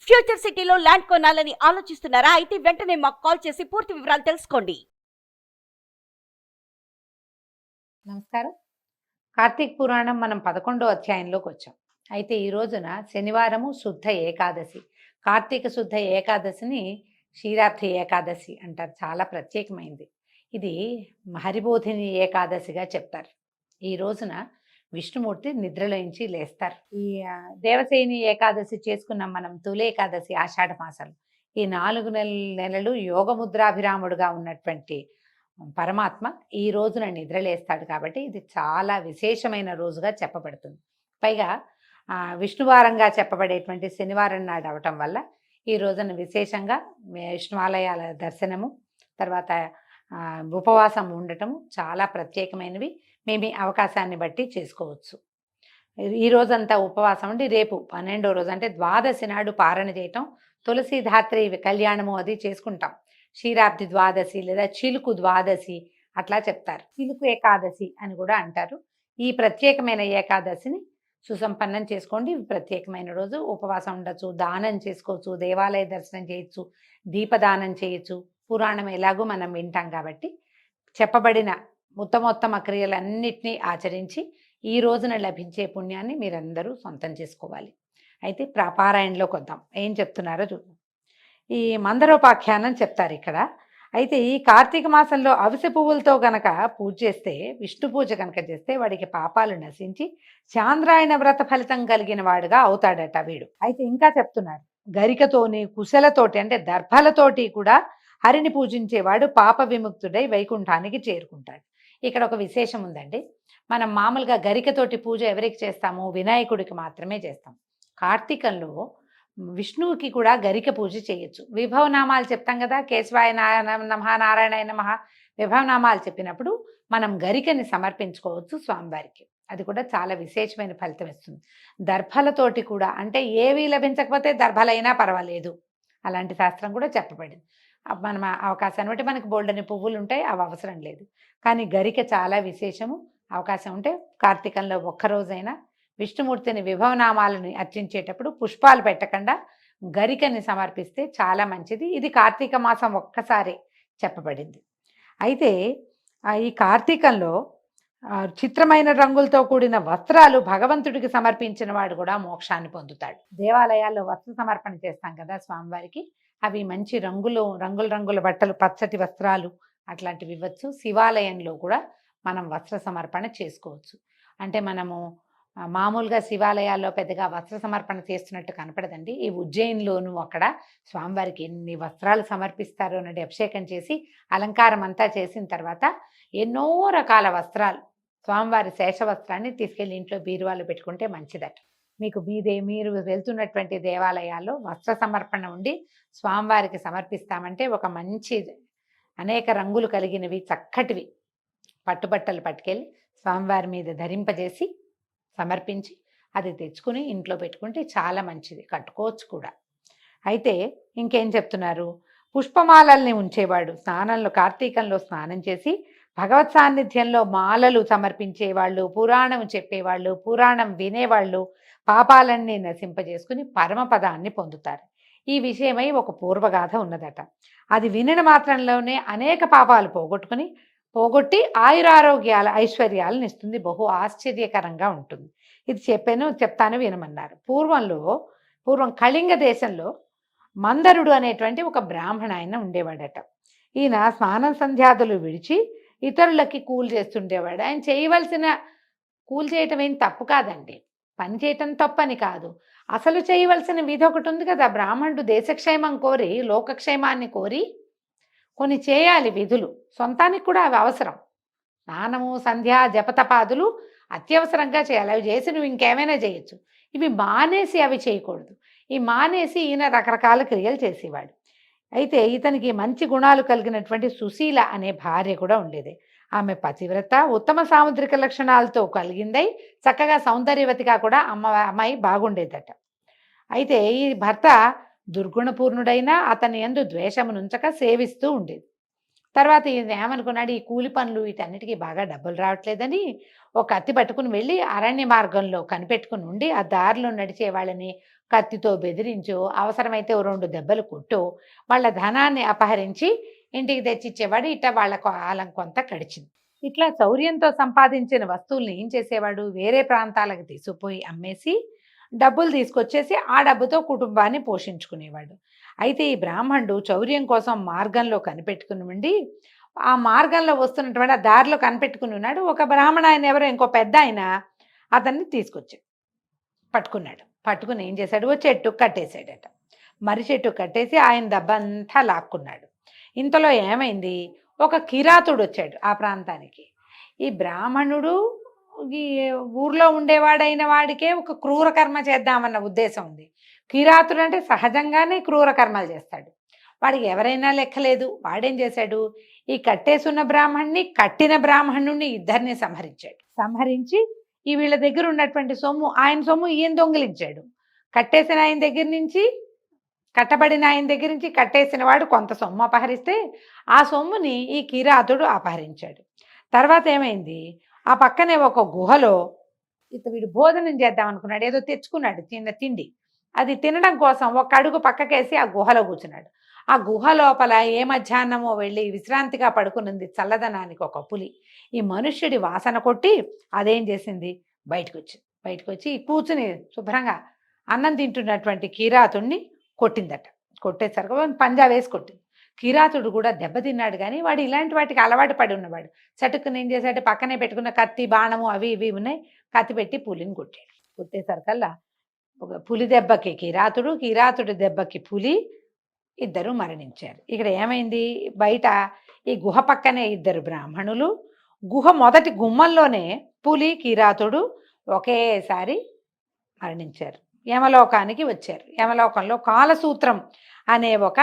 Future సిటీలో land కొనాలని ఆలోచిస్తున్నారా? అయితే వెంటనే మాకు కాల్ చేసి పూర్తి వివరాలు తెలుసుకోండి. నమస్కారం. కార్తీక పురాణం మనం 11వ అధ్యాయంలోకి వచ్చాం. అయితే ఈ రోజున శనివారము శుద్ధ ఏకాదశి. కార్తీక శుద్ధ ఏకాదశిని క్షీరాబ్ది ఏకాదశి అంటారు. చాలా ప్రత్యేకమైంది. ఇది హరిబోధిని ఏకాదశిగా చెప్తారు. ఈ రోజున విష్ణుమూర్తి నిద్రలోంచి లేస్తారు. ఈ దేవసేని ఏకాదశి చేసుకున్నాం మనం, తొలి ఏకాదశి ఆషాఢ మాసాలు. ఈ 4 నెలలు యోగముద్రాభిరాముడుగా ఉన్నటువంటి పరమాత్మ ఈ రోజున నిద్రలేస్తాడు. కాబట్టి ఇది చాలా విశేషమైన రోజుగా చెప్పబడుతుంది. పైగా విష్ణువారంగా చెప్పబడేటువంటి శనివారం నాడు అవటం వల్ల ఈ రోజున విశేషంగా విష్ణువాలయాల దర్శనము, తర్వాత ఉపవాసం ఉండటము చాలా ప్రత్యేకమైనవి. మేము అవకాశాన్ని బట్టి చేసుకోవచ్చు. ఈ రోజంతా ఉపవాసం ఉండి రేపు 12వ రోజు అంటే ద్వాదశి నాడు పారణ చేయటం, తులసీధాత్రి కళ్యాణము అది చేసుకుంటాం. క్షీరాబ్ది ద్వాదశి లేదా చిలుకు ద్వాదశి అట్లా చెప్తారు. చిలుకు ఏకాదశి అని కూడా అంటారు. ఈ ప్రత్యేకమైన ఏకాదశిని సుసంపన్నం చేసుకోండి. ప్రత్యేకమైన రోజు ఉపవాసం ఉండొచ్చు, దానం చేసుకోవచ్చు, దేవాలయ దర్శనం చేయొచ్చు, దీపదానం చేయొచ్చు. పురాణం ఎలాగో మనం వింటాం కాబట్టి చెప్పబడిన ఉత్తమోత్తమ క్రియలన్నిటినీ ఆచరించి ఈ రోజున లభించే పుణ్యాన్ని మీరందరూ సొంతం చేసుకోవాలి. అయితే పారాయణలోకి వద్దాం. ఏం చెప్తున్నారో చూద్దాం. ఈ మందరోపాఖ్యానం చెప్తారు ఇక్కడ. అయితే ఈ కార్తీక మాసంలో అవిసె పువ్వులతో గనక పూజ చేస్తే, విష్ణు పూజ కనుక చేస్తే వాడికి పాపాలు నశించి చాంద్రాయణ వ్రత ఫలితం కలిగిన వాడుగా అవుతాడట వీడు. అయితే ఇంకా చెప్తున్నారు, గరికతోని కుశలతోటి అంటే దర్భలతోటి కూడా హరిని పూజించేవాడు పాప విముక్తుడై వైకుంఠానికి చేరుకుంటాడు. ఇక్కడ ఒక విశేషం ఉందండి. మనం మామూలుగా గరికతోటి పూజ ఎవరికి చేస్తాము? వినాయకుడికి మాత్రమే చేస్తాం. కార్తీకంలో విష్ణువుకి కూడా గరిక పూజ చేయొచ్చు. విభవనామాలు చెప్తాం కదా, కేశవాయ నమః, నారాయణాయ నమః, విభవనామాలు చెప్పినప్పుడు మనం గరికని సమర్పించుకోవచ్చు స్వామివారికి. అది కూడా చాలా విశేషమైన ఫలితం ఇస్తుంది. దర్భలతోటి కూడా, అంటే ఏవి లభించకపోతే దర్భలైనా పర్వాలేదు, అలాంటి శాస్త్రం కూడా చెప్పబడింది. మనం అవకాశాన్ని బట్టి మనకు బోల్డని పువ్వులు ఉంటాయి, అవి అవసరం లేదు. కానీ గరిక చాలా విశేషము. అవకాశం ఉంటే కార్తీకంలో ఒక్కరోజైనా విష్ణుమూర్తిని విభవనామాలని అర్చించేటప్పుడు పుష్పాలు పెట్టకుండా గరికని సమర్పిస్తే చాలా మంచిది. ఇది కార్తీక మాసం ఒక్కసారి చెప్పబడింది. అయితే ఈ కార్తీకంలో చిత్రమైన రంగులతో కూడిన వస్త్రాలు భగవంతుడికి సమర్పించిన వాడు కూడా మోక్షాన్ని పొందుతాడు. దేవాలయాల్లో వస్త్ర సమర్పణ చేస్తాం కదా స్వామివారికి, అవి మంచి రంగుల బట్టలు, పచ్చటి వస్త్రాలు అట్లాంటివి ఇవ్వచ్చు. శివాలయంలో కూడా మనం వస్త్ర సమర్పణ చేసుకోవచ్చు. అంటే మనము మామూలుగా శివాలయాల్లో పెద్దగా వస్త్ర సమర్పణ చేస్తున్నట్టు కనపడదండి. ఈ ఉజ్జయిన్లోనూ అక్కడ స్వామివారికి ఎన్ని వస్త్రాలు సమర్పిస్తారో అన్నది అభిషేకం చేసి అలంకారం అంతా చేసిన తర్వాత ఎన్నో రకాల వస్త్రాలు, స్వామివారి శేష వస్త్రాన్ని తీసుకెళ్ళి ఇంట్లో బీరువాలో పెట్టుకుంటే మంచిదట. మీకు మీరు వెళ్తున్నటువంటి దేవాలయాల్లో వస్త్ర సమర్పణ ఉండి స్వామివారికి సమర్పిస్తామంటే ఒక మంచి అనేక రంగులు కలిగినవి చక్కటివి పట్టుబట్టలు పట్టుకెళ్ళి స్వామివారి మీద ధరింపజేసి సమర్పించి అది తెచ్చుకుని ఇంట్లో పెట్టుకుంటే చాలా మంచిది, కట్టుకోవచ్చు కూడా. అయితే ఇంకేం చెప్తున్నారు, పుష్పమాలల్ని ఉంచేవాడు స్నానంలో, కార్తీకంలో స్నానం చేసి భగవత్ సాన్నిధ్యంలో మాలలు సమర్పించేవాళ్ళు, పురాణం చెప్పేవాళ్ళు, పురాణం వినేవాళ్ళు పాపాలన్నీ నశింపజేసుకుని పరమపదాన్ని పొందుతారు. ఈ విషయమై ఒక పూర్వగాథ ఉన్నదట. అది వినడం మాత్రంలోనే అనేక పాపాలు పోగొట్టి ఆయురారోగ్యాల ఐశ్వర్యాలను ఇస్తుంది. బహు ఆశ్చర్యకరంగా ఉంటుంది. ఇది చెప్తాను వినమన్నారు. పూర్వం కళింగ దేశంలో మందరుడు అనేటువంటి ఒక బ్రాహ్మణ ఆయన ఉండేవాడట. ఈయన స్నానం సంధ్యాదులు విడిచి ఇతరులకి కూలి చేస్తుండేవాడు. ఆయన చేయవలసిన కూలి చేయటం ఏం తప్పు కాదండి, పని చేయటం తప్పని కాదు. అసలు చేయవలసిన విధి ఒకటి ఉంది కదా. బ్రాహ్మణుడు దేశక్షేమం కోరి, లోకక్షేమాన్ని కోరి కొన్ని చేయాలి విధులు. సొంతానికి కూడా అవి అవసరం. స్నానము, సంధ్య, జపతపాదులు అత్యవసరంగా చేయాలి. అవి చేసి నువ్వు ఇంకేమైనా చేయొచ్చు. ఇవి మానేసి అవి చేయకూడదు. ఈ మానేసి ఈయన రకరకాల క్రియలు చేసేవాడు. అయితే ఇతనికి మంచి గుణాలు కలిగినటువంటి సుశీల అనే భార్య కూడా ఉండేది. ఆమె పతివ్రత, ఉత్తమ సాముద్రిక లక్షణాలతో కలిగిందై చక్కగా సౌందర్యవతిగా కూడా అమ్మాయి బాగుండేదట. అయితే ఈ భర్త దుర్గుణపూర్ణుడైనా అతని యందు ద్వేషమునుంచక సేవిస్తూ ఉండేది. తర్వాత ఈయన ఏమనుకున్నాడు, ఈ కూలి పనులు వీటన్నిటికీ బాగా డబ్బులు రావట్లేదని ఒక కత్తి పట్టుకుని వెళ్ళి అరణ్య మార్గంలో కనిపెట్టుకుని ఉండి ఆ దారిలో నడిచే వాళ్ళని కత్తితో బెదిరించో, అవసరమైతే ఓ 2 దెబ్బలు కొట్టో, వాళ్ళ ధనాన్ని అపహరించి ఇంటికి తెచ్చిచ్చేవాడు. ఇట్లా వాళ్ళ కాలం కొంత గడిచింది. ఇట్లా చౌర్యంతో సంపాదించిన వస్తువుల్ని ఏం చేసేవాడు, వేరే ప్రాంతాలకు తీసుకుపోయి అమ్మేసి డబ్బులు తీసుకొచ్చేసి ఆ డబ్బుతో కుటుంబాన్ని పోషించుకునేవాడు. అయితే ఈ బ్రాహ్మణుడు చౌర్యం కోసం మార్గంలో కనిపెట్టుకుని ఉండి, ఆ మార్గంలో వస్తున్నటువంటి ఆ దారిలో కనిపెట్టుకుని ఉన్నాడు. ఒక బ్రాహ్మణ ఆయన ఎవరో ఇంకో పెద్ద ఆయన అతన్ని తీసుకొచ్చాడు, పట్టుకున్నాడు. పట్టుకుని ఏం చేశాడు, ఓ చెట్టు కట్టేశాడట. మర్రి చెట్టు కట్టేసి ఆయన డబ్బంతా లాక్కున్నాడు. ఇంతలో ఏమైంది, ఒక కిరాతుడు వచ్చాడు ఆ ప్రాంతానికి. ఈ బ్రాహ్మణుడు ఈ ఊర్లో ఉండేవాడైన వాడికే ఒక క్రూర కర్మ చేద్దామన్న ఉద్దేశం ఉంది. కిరాతుడు అంటే సహజంగానే క్రూర కర్మలు చేస్తాడు. వాడికి ఎవరైనా లెక్కలేదు. వాడేం చేశాడు, ఈ కట్టేసున్న బ్రాహ్మణ్ణి, కట్టిన బ్రాహ్మణుణ్ణి ఇద్దరిని సంహరించాడు. సంహరించి ఈ వీళ్ళ దగ్గర ఉన్నటువంటి సొమ్ము, ఆయన సొమ్ము ఈయన దొంగిలించాడు. కట్టేసిన ఆయన దగ్గర నుంచి, కట్టబడిన ఆయన దగ్గర నుంచి కట్టేసిన వాడు కొంత సొమ్ము అపహరిస్తే ఆ సొమ్ముని ఈ కిరాతుడు అపహరించాడు. తర్వాత ఏమైంది, ఆ పక్కనే ఒక గుహలో వీడు భోజనం చేద్దాం అనుకున్నాడు. ఏదో తెచ్చుకున్నాడు చిన్న తిండి. అది తినడం కోసం ఒక అడుగు పక్కకేసి ఆ గుహలో కూర్చున్నాడు. ఆ గుహ లోపల ఏ మధ్యాహ్నమో వెళ్ళి విశ్రాంతిగా పడుకునుంది చల్లదనానికి ఒక పులి. ఈ మనుష్యుడి వాసన కొట్టి అదేం చేసింది, బయటకు వచ్చి కూర్చుని శుభ్రంగా అన్నం తింటున్నటువంటి కిరాతుడిని కొట్టిందట. కొట్టేసరికి పంజా వేసి కొట్టింది. కిరాతుడు కూడా దెబ్బతిన్నాడు. కానీ వాడు ఇలాంటి వాటికి అలవాటు పడి ఉన్నవాడు. చటుక్కుని ఏం చేశాడు, పక్కనే పెట్టుకున్న కత్తి, బాణము అవి ఇవి ఉన్నాయి, కత్తి పెట్టి పులిని కొట్టాడు. కొట్టేసరికల్లా ఒక పులి దెబ్బకి కిరాతుడు, కిరాతుడి దెబ్బకి పులి, ఇద్దరు మరణించారు. ఇక్కడ ఏమైంది, బయట ఈ గుహ పక్కనే ఇద్దరు బ్రాహ్మణులు, గుహ మొదటి గుమ్మంలోనే పులి, కిరాతుడు ఒకేసారి మరణించారు. యమలోకానికి వచ్చారు. యమలోకంలో కాలసూత్రం అనే ఒక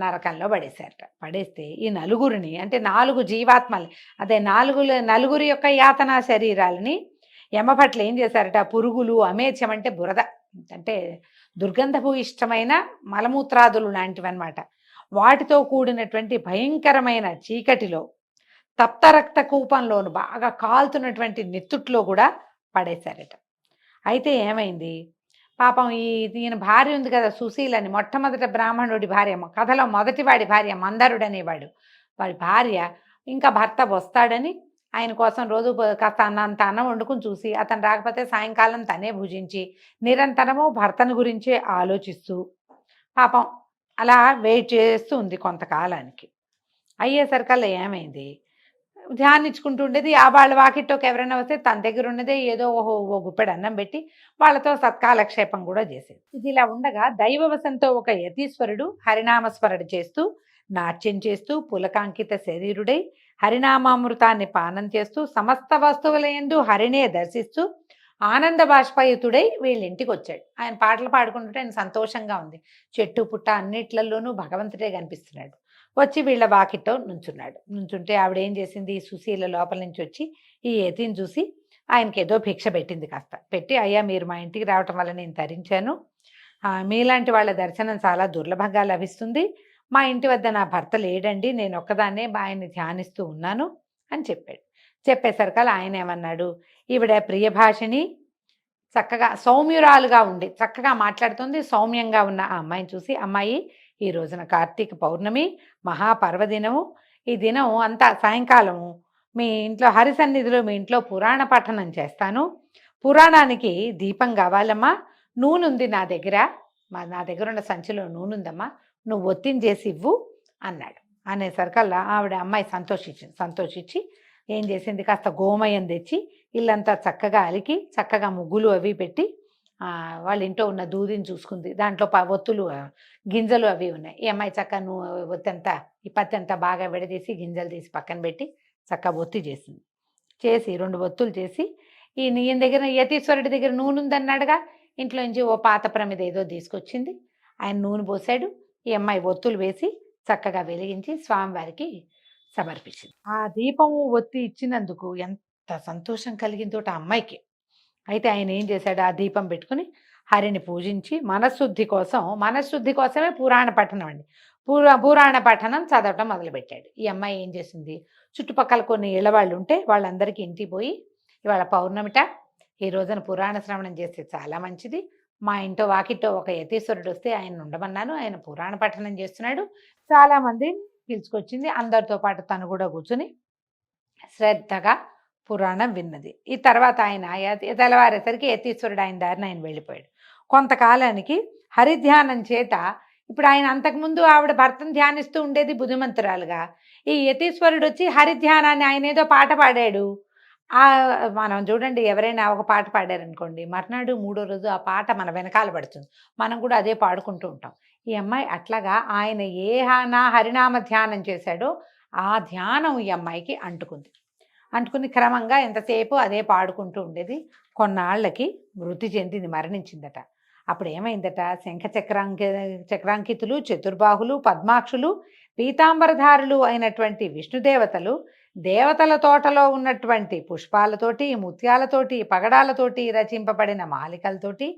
నరకంలో పడేశారట. పడేస్తే ఈ నలుగురిని, అంటే 4 జీవాత్మలు, అదే నలుగురి యొక్క యాతనా శరీరాలని యమభట్లు ఏం చేశారట, పురుగులు, అమేధ్యం అంటే బురద, అంటే దుర్గంధపు ఇష్టమైన మలమూత్రాదులు లాంటివన్నమాట, వాటితో కూడినటువంటి భయంకరమైన చీకటిలో, తప్త రక్త కూపంలోను బాగా కాలుతున్నటువంటి నెత్తుట్లో కూడా పడేశారట. అయితే ఏమైంది, పాపం ఈయన భార్య ఉంది కదా సుశీలని, మొట్టమొదట బ్రాహ్మణుడి భార్య, కథలో మొదటివాడి భార్య మందరుడు అనేవాడు, వాడి భార్య ఇంకా భర్త వస్తాడని ఆయన కోసం రోజు కాస్త అన్నంత అన్నం వండుకుని చూసి, అతను రాకపోతే సాయంకాలం తనే భుజించి నిరంతరము భర్తను గురించే ఆలోచిస్తూ పాపం అలా వెయిట్ చేస్తూ ఉంది కొంతకాలానికి. అయ్యేసరికల్లా ఏమైంది, ధ్యానించుకుంటూ ఉండేది. ఆ వాళ్ళ వాకిట్లోకి ఎవరైనా వస్తే తన దగ్గర ఉన్నదే ఏదో ఓ గుప్పెడు అన్నం పెట్టి వాళ్ళతో సత్కాలక్షేపం కూడా చేసేది. ఇది ఇలా ఉండగా దైవవశంతో ఒక యతీశ్వరుడు హరినామస్మరణ చేస్తూ, నాట్యం చేస్తూ, పులకాంకిత శరీరుడై హరినామామృతాన్ని పానం చేస్తూ, సమస్త వస్తువులయందు హరినే దర్శిస్తూ ఆనంద బాష్పయుతుడై వీళ్ళింటికి వచ్చాడు. ఆయన పాటలు పాడుకుంటుంటే ఆయన సంతోషంగా ఉంది. చెట్టు పుట్ట అన్నిట్లలోనూ భగవంతుడే కనిపిస్తున్నాడు. వచ్చి వీళ్ళ వాకిట్లో నుంచుంటే ఆవిడ ఏం చేసింది, సుశీల లోపల నుంచి వచ్చి ఈ యతిని చూసి ఆయనకి ఏదో భిక్ష పెట్టింది. కాస్త పెట్టి, అయ్యా మీరు మా ఇంటికి రావటం వల్ల నేను తరించాను, మీలాంటి వాళ్ళ దర్శనం చాలా దుర్లభంగా లభిస్తుంది, మా ఇంటి వద్ద నా భర్త లేడండి, నేను ఒక్కదాన్నే ఆయన్ని ధ్యానిస్తూ ఉన్నాను అని చెప్పాడు. చెప్పేసరికల్లా ఆయన ఏమన్నాడు, ఈవిడ ప్రియభాషిణి, చక్కగా సౌమ్యురాలుగా ఉండి చక్కగా మాట్లాడుతుంది, సౌమ్యంగా ఉన్న ఆ అమ్మాయిని చూసి, అమ్మాయి ఈ రోజున కార్తీక పౌర్ణమి మహాపర్వదినము, ఈ దినం అంతా సాయంకాలము మీ ఇంట్లో హరి సన్నిధిలో మీ ఇంట్లో పురాణ పఠనం చేస్తాను, పురాణానికి దీపం కావాలమ్మా, నూనె నా దగ్గర ఉన్న సంచిలో నూనె ఉందమ్మా, నువ్వు ఒత్తిని చేసి ఇవ్వు అన్నాడు. అనేసరికల్లా ఆవిడ అమ్మాయి సంతోషించి ఏం చేసింది, కాస్త గోమయం తెచ్చి ఇల్లంతా చక్కగా అలికి చక్కగా ముగ్గులు అవి పెట్టి వాళ్ళ ఇంట్లో ఉన్న దూదిని చూసుకుంది. దాంట్లో ఒత్తులు గింజలు అవి ఉన్నాయి. ఈ అమ్మాయి చక్కగా ఒత్తంతా ఈ పత్తి అంతా బాగా విడదీసి గింజలు తీసి పక్కన పెట్టి చక్కగా ఒత్తి చేసింది. చేసి 2 ఒత్తులు చేసి ఈయన దగ్గర యతీశ్వరుడి దగ్గర నూనె ఉందన్నాడుగా, ఇంట్లో నుంచి ఓ పాత ప్రమిద ఏదో తీసుకొచ్చింది. ఆయన నూనె పోసాడు. ఈ అమ్మాయి ఒత్తులు వేసి చక్కగా వెలిగించి స్వామివారికి సమర్పించింది. ఆ దీపము ఒత్తి ఇచ్చినందుకు ఎంత సంతోషం కలిగిందో ఆ అమ్మాయికి. అయితే ఆయన ఏం చేశాడు, ఆ దీపం పెట్టుకుని హరిని పూజించి మనశ్శుద్ధి కోసమే పురాణ పఠనం అండి, పురాణ పఠనం చదవటం మొదలుపెట్టాడు. ఈ అమ్మాయి ఏం చేసింది, చుట్టుపక్కల కొన్ని ఇళ్ళవాళ్ళు ఉంటే వాళ్ళందరికీ ఇంటికి పోయి, ఇవాళ పౌర్ణమిట, ఈ రోజున పురాణ శ్రవణం చేస్తే చాలా మంచిది, మా ఇంటో వాకిట్టో ఒక యతీశ్వరుడు వస్తే ఆయన ఉండమన్నాను. ఆయన పురాణ పఠనం చేస్తున్నాడు. చాలామంది పిలుచుకొచ్చింది. అందరితో పాటు తను కూడా కూర్చుని శ్రద్ధగా పురాణం విన్నది. ఈ తర్వాత ఆయన తెల్లవారేసరికి యతీశ్వరుడు ఆయన దారిన ఆయన వెళ్ళిపోయాడు. కొంతకాలానికి హరిధ్యానం చేత ఇప్పుడు ఆయన అంతకుముందు ఆవిడ భర్తను ధ్యానిస్తూ ఉండేది బుద్ధిమంతురాలుగా. ఈ యతీశ్వరుడు వచ్చి హరిధ్యానాన్ని ఆయన ఏదో పాట పాడాడు. మనం చూడండి, ఎవరైనా ఒక పాట పాడారనుకోండి, మర్నాడు మూడో రోజు ఆ పాట మన వెనకాల పడుతుంది. మనం కూడా అదే పాడుకుంటూ ఉంటాం. ఈ అమ్మాయి అట్లాగా ఆయన హరినామ ధ్యానం చేశాడో ఆ ధ్యానం ఈ అమ్మాయికి అంటుకుని క్రమంగా ఎంతసేపు అదే పాడుకుంటూ ఉండేది. కొన్నాళ్ళకి మృతి చెందింది, మరణించిందట. అప్పుడు ఏమైందట, చక్రాంకితులు, చతుర్బాహులు, పద్మాక్షులు, పీతాంబరధారులు అయినటువంటి విష్ణుదేవతలు దేవతల తోటలో ఉన్నటువంటి పుష్పాలతోటి, ముత్యాలతోటి, పగడాలతోటి రచింపబడిన మాలికలతోటి,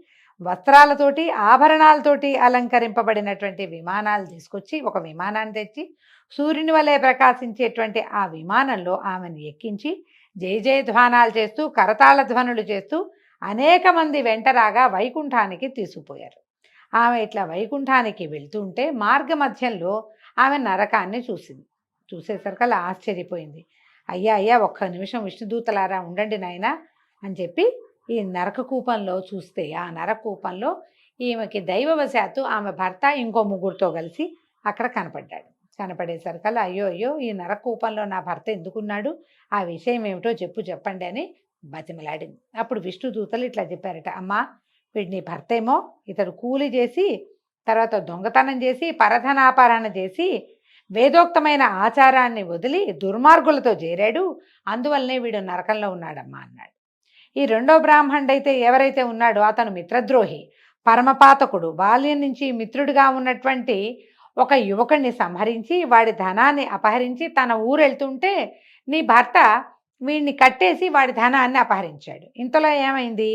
వస్త్రాలతోటి, ఆభరణాలతోటి అలంకరింపబడినటువంటి విమానాలు తీసుకొచ్చి ఒక విమానాన్ని తెచ్చి సూర్యుని వలె ప్రకాశించేటువంటి ఆ విమానంలో ఆమెను ఎక్కించి జయ జయధ్వానాలు చేస్తూ కరతాళ ధ్వనులు చేస్తూ అనేక మంది వెంటరాగా వైకుంఠానికి తీసుకుపోయారు. ఆమె ఇట్లా వైకుంఠానికి వెళ్తుంటే మార్గ మధ్యంలో ఆమె నరకాన్ని చూసేసరికల్లా ఆశ్చర్యపోయింది. అయ్యా ఒక్క నిమిషం విష్ణుదూతలారా ఉండండి నాయనా అని చెప్పి ఈ నరక కూపంలో చూస్తే ఆ నరక కూపంలో ఈమెకి దైవవశాత్తు ఆమె భర్త ఇంకో ముగ్గురితో కలిసి అక్కడ కనపడేసరికల్లా అయ్యో ఈ నరక కూపంలో నా భర్త ఎందుకున్నాడు, ఆ విషయం ఏమిటో చెప్పండి అని బతిమలాడింది. అప్పుడు విష్ణుదూతలు ఇట్లా చెప్పారట, అమ్మా వీడు నీ భర్త ఏమో, ఇతడు కూలి చేసి తర్వాత దొంగతనం చేసి పరధనాపరణ చేసి వేదోక్తమైన ఆచారాన్ని వదిలి దుర్మార్గులతో చేరాడు, అందువల్లనే వీడు నరకంలో ఉన్నాడమ్మా అన్నాడు. ఈ రెండో బ్రాహ్మణుడైతే ఎవరైతే ఉన్నాడో అతను మిత్రద్రోహి, పరమపాతకుడు, బాల్యం నుంచి మిత్రుడిగా ఉన్నటువంటి ఒక యువకుడిని సంహరించి వాడి ధనాన్ని అపహరించి తన ఊరు వెళ్తుంటే నీ భర్త వీడిని కట్టేసి వాడి ధనాన్ని అపహరించాడు. ఇంతలో ఏమైంది,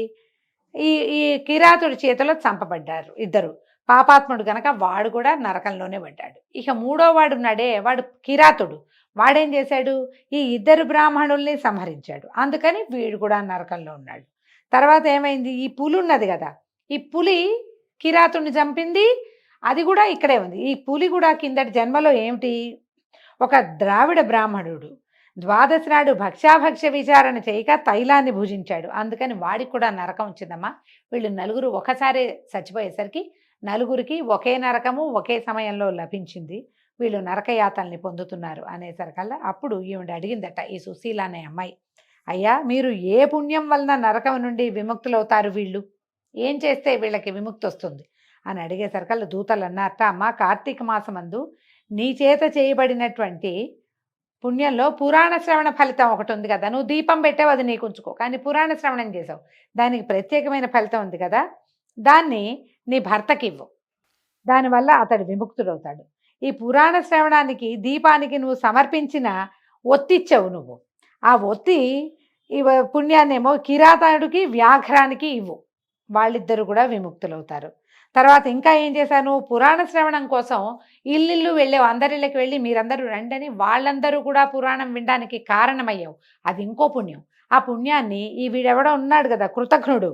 ఈ కిరాతుడి చేతిలో చంపబడ్డారు ఇద్దరు. పాపాత్ముడు గనక వాడు కూడా నరకంలోనే పడ్డాడు. ఇక మూడో వాడు ఉన్నాడే, వాడు కిరాతుడు. వాడేం చేశాడు, ఈ ఇద్దరు బ్రాహ్మణుల్ని సంహరించాడు, అందుకని వీడు కూడా నరకంలో ఉన్నాడు. తర్వాత ఏమైంది, ఈ పులి ఉన్నది కదా, ఈ పులి కిరాతుడిని చంపింది, అది కూడా ఇక్కడే ఉంది. ఈ పులి కూడా కిందటి జన్మలో ఏమిటి, ఒక ద్రావిడ బ్రాహ్మణుడు ద్వాదశి నాడు భక్ష్యాభక్ష్య విచారణ చేయక తైలాన్ని భుజించాడు, అందుకని వాడికి కూడా నరకం వచ్చిందమ్మా. వీళ్ళు నలుగురు ఒకసారి చచ్చిపోయేసరికి నలుగురికి ఒకే నరకము ఒకే సమయంలో లభించింది, వీళ్ళు నరకయాతల్ని పొందుతున్నారు అనేసరికల్లా అప్పుడు ఈవిడ అడిగిందట ఈ సుశీల అనే అమ్మాయి, అయ్యా మీరు ఏ పుణ్యం వలన నరకం నుండి విముక్తులవుతారు, వీళ్ళు ఏం చేస్తే వీళ్ళకి విముక్తి వస్తుంది అని అడిగేసరికల్లా దూతలు అన్నారట, అమ్మ కార్తీక మాసమందు నీ చేత చేయబడినటువంటి పుణ్యంలో పురాణ శ్రవణ ఫలితం ఒకటి ఉంది కదా, నువ్వు దీపం పెట్టావు అది నీకు ఉంచుకో, కానీ పురాణ శ్రవణం చేసావు దానికి ప్రత్యేకమైన ఫలితం ఉంది కదా, దాన్ని నీ భర్తకి ఇవ్వు, దానివల్ల అతడు విముక్తుడవుతాడు. ఈ పురాణ శ్రవణానికి దీపానికి నువ్వు సమర్పించిన ఒత్తిచ్చావు, నువ్వు ఆ ఒత్తి పుణ్యాన్నేమో కిరాతుడికి వ్యాఘ్రానికి ఇవ్వు, వాళ్ళిద్దరు కూడా విముక్తులవుతారు. తర్వాత ఇంకా ఏం చేశాను, పురాణ శ్రవణం కోసం ఇల్లు వెళ్ళావు, అందరిళ్ళకి వెళ్ళి మీరందరూ రండని వాళ్ళందరూ కూడా పురాణం వినడానికి కారణమయ్యావు, అది ఇంకో పుణ్యం. ఆ పుణ్యాన్ని ఈ వీడెవడో ఉన్నాడు కదా కృతఘ్నుడు,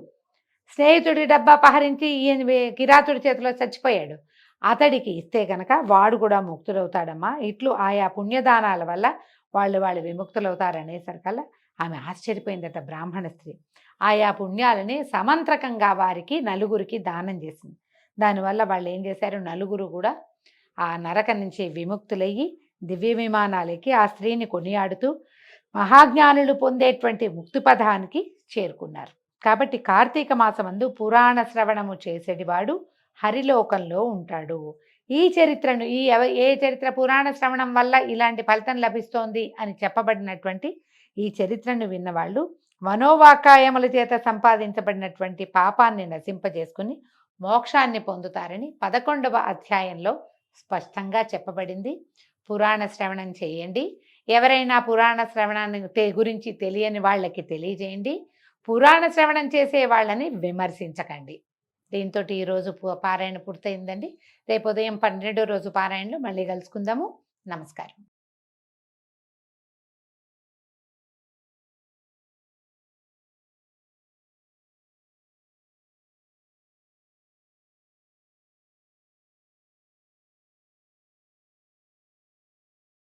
స్నేహితుడి డబ్బా అపహరించి ఈయన కిరాతుడి చేతిలో చచ్చిపోయాడు, అతడికి ఇస్తే కనుక వాడు కూడా ముక్తులవుతాడమ్మా. ఇట్లు ఆయా పుణ్యదానాల వల్ల వాళ్ళు విముక్తులవుతారనేసరికల్లా ఆమె ఆశ్చర్యపోయిందట బ్రాహ్మణ స్త్రీ. ఆయా పుణ్యాలని సమంత్రకంగా వారికి నలుగురికి దానం చేసింది. దానివల్ల వాళ్ళు ఏం చేశారు, నలుగురు కూడా ఆ నరక నుంచి విముక్తులయ్యి దివ్య విమానాలకి ఆ స్త్రీని కొనియాడుతూ మహాజ్ఞానులు పొందేటువంటి ముక్తి పదానికి చేరుకున్నారు. కాబట్టి కార్తీక మాసమందు పురాణ శ్రవణము చేసేటివాడు హరిలోకంలో ఉంటాడు. ఈ చరిత్రను ఏ చరిత్ర పురాణ శ్రవణం వల్ల ఇలాంటి ఫలితం లభిస్తోంది అని చెప్పబడినటువంటి ఈ చరిత్రను విన్నవాళ్ళు మనోవాకాయముల చేత సంపాదించబడినటువంటి పాపాన్ని నశింపజేసుకుని మోక్షాన్ని పొందుతారని 11వ అధ్యాయంలో స్పష్టంగా చెప్పబడింది. పురాణ శ్రవణం చేయండి. ఎవరైనా పురాణ శ్రవణాన్ని గురించి తెలియని వాళ్ళకి తెలియజేయండి. పురాణ శ్రవణం చేసే వాళ్ళని విమర్శించకండి. దీంతో ఈరోజు పారాయణ పూర్తయిందండి. రేపు ఉదయం 12వ రోజు పారాయణలో మళ్ళీ కలుసుకుందాము. నమస్కారం.